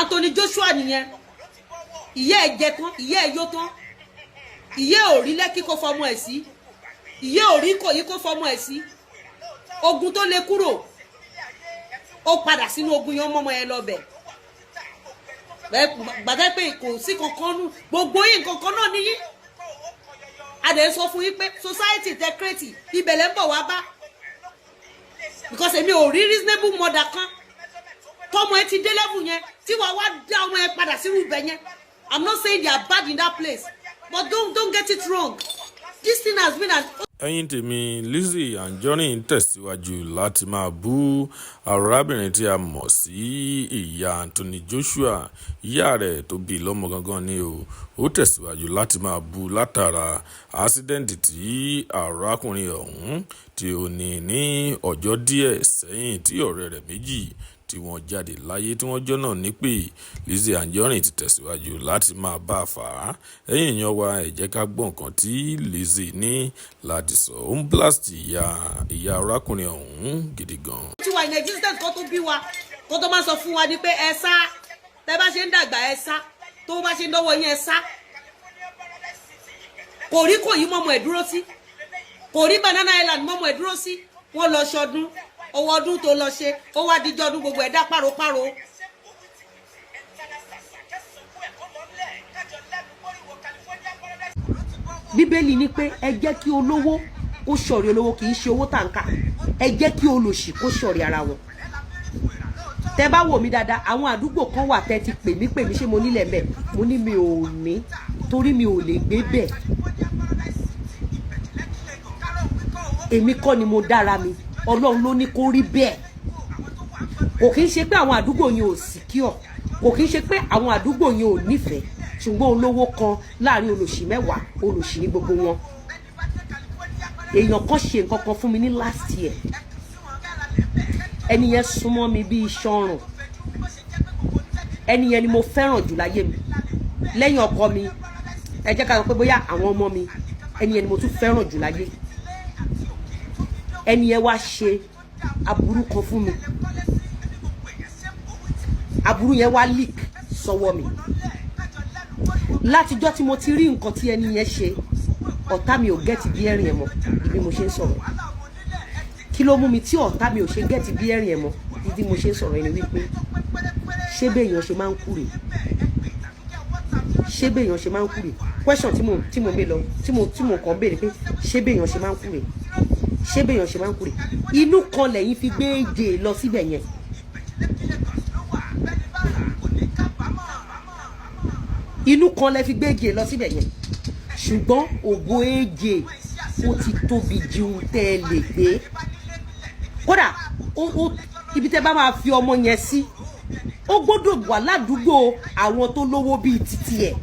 Anthony Joshua nìyẹn ìyẹ́ ẹ̀ jẹ tán ìyẹ́ ẹ̀ yó tán ìyẹ́ ò rí Lẹ́kì kó fọmọ ẹ̀ sí ìyẹ́ ò rí Ìkòyí kó fọmọ ẹ̀ sí ogun tó lè kúrò ó padà sínú ogun yẹn mọ́mọ́ ẹ lọ bẹ̀ gbàdá pé kò sí kankan nù gbogbo yín kankan náà níyí adẹ̀ sọ fún yín pé society tẹ kírètì ibẹ̀ lẹ́ ń bọ̀ wá bá because èmi ò rí reasonable mother kan tọmọ ẹ ti dé level yẹn tí wàá wá dá ọmọ ẹ padà sínú ibẹ̀ yẹn I'm not saying they are bad in that place but don't get it wrong this thing has been an. ẹ̀yin tèmi Lizzy Anjorin tẹ̀síwájú láti máa bú arábìnrin tí a mọ̀ sí ìyá Anthony Joshua ìyá rẹ̀ tó bí lọ́mọ gangan ni ó tẹ̀síwájú láti máa bú látara ásídẹ́ǹtì tí arákùnrin ọ̀hún tí ó ní ọjọ́ díẹ̀ sẹ́yìn tí ọ̀rẹ́ rẹ̀ méjì tí wọ́n jáde láyé tí wọ́n jọ́nà nípè Lizzy Anjorin ti tẹ̀síwájú láti máa bá a fà á ẹ̀yin èèyàn wa ẹ jẹ́ ká gbọ́ nǹkan tí Lizzy ní láti sọ ó ń blast ìyá arákùnrin ọ̀hún gidi gan. tí wà ní existence kan tó bí wa kó tó máa sọ fún wa ni pé ẹ sá tẹ bá ṣe ń dàgbà ẹ sá tó bá ṣe ń dọ́wọ́ yín ẹ sá kò rí Ìkòyí mọ́mọ́ ẹ̀ dúró sí kò rí Banana Island mọ́mọ́ ẹ̀ dúró sí wọ́n lọ ṣọdún owó ọdún tó lọ ṣe ó wá díjọ ọdún gbogbo ẹ̀dá páropáro. Bíbélì ní pé ẹ jẹ́ kí olówó kó ṣọ̀rẹ́ olówó kì í ṣe owó tàǹkà ẹ jẹ́ kí olòṣì kó ṣọ̀rẹ́ ara wọn. Tẹ́ bá wò mí dáadáa àwọn àdúgbò kan wà tẹ́ ti pè mí ṣé mo nílẹ̀ bẹ́ẹ̀ mo ní mi ò ní torí mi ò lè gbé bẹ́ẹ̀ èmi kọ́ ni mo dára mi Ọlọ́run ló ní kó rí bẹ́ẹ̀ kò kí ń ṣe pé àwọn àdúgbò yẹn ò secure kò kí ń ṣe pé àwọn àdúgbò yẹn ò nífẹ̀ẹ́ ṣùgbọ́n olówó kan láàrin olòṣì mẹ́wàá olòṣì ní gbogbo wọn èèyàn kan ṣe nǹkan kan fún mi ní last year ẹni yẹn súnmọ́ mi bí iṣan ọrùn ẹni yẹn ni mo fẹ́ràn jù láyé mi lẹ́yìn ọkọ mi ẹ jẹ́ ká sọ pé bóyá àwọn ọmọ mi ẹni yẹn ni mo tún fẹ́ràn jù láyé ẹni yẹn wá ṣe aburú kan fún mi aburú yẹn wá leak sọ́wọ́ mi látijọ́ tí mo ti rí nǹkan tí ẹni yẹn ṣe ọ̀tá mi ò gẹ́tì bí ẹ̀rìn ẹ̀ mọ́ bí mo ṣe ń sọ̀rọ̀ kí ló mú mi tí ọ̀tá mi ò ṣe gẹ́tì bí ẹ̀rìn ẹ̀ mọ́ bí mo ṣe ń sọ̀rọ̀ ẹni wípé ṣé béèyàn ṣe máa ń kú rè ṣé béèyàn ṣe máa ń kú rè question tí mo gbé lọ tí mo kàn béèrè pé ṣé béèyàn ṣe máa ń kú rè ṣé béèyàn ṣe máa ń kú rè inú kan lẹ́yìn fi gbé èjè lọ síbẹ̀ yẹn inú kan lẹ fi gbé èjè lọ síbẹ̀ yẹn ṣùgbọ́n ògo èjè ó ti tóbi ju tẹ́ ẹ lè gbé kódà ibi tẹ́ bá máa fi ọmọ yẹn sí ó gbọ́dọ̀ wà ládùúgbò àwọn tó lówó bíi títí ẹ̀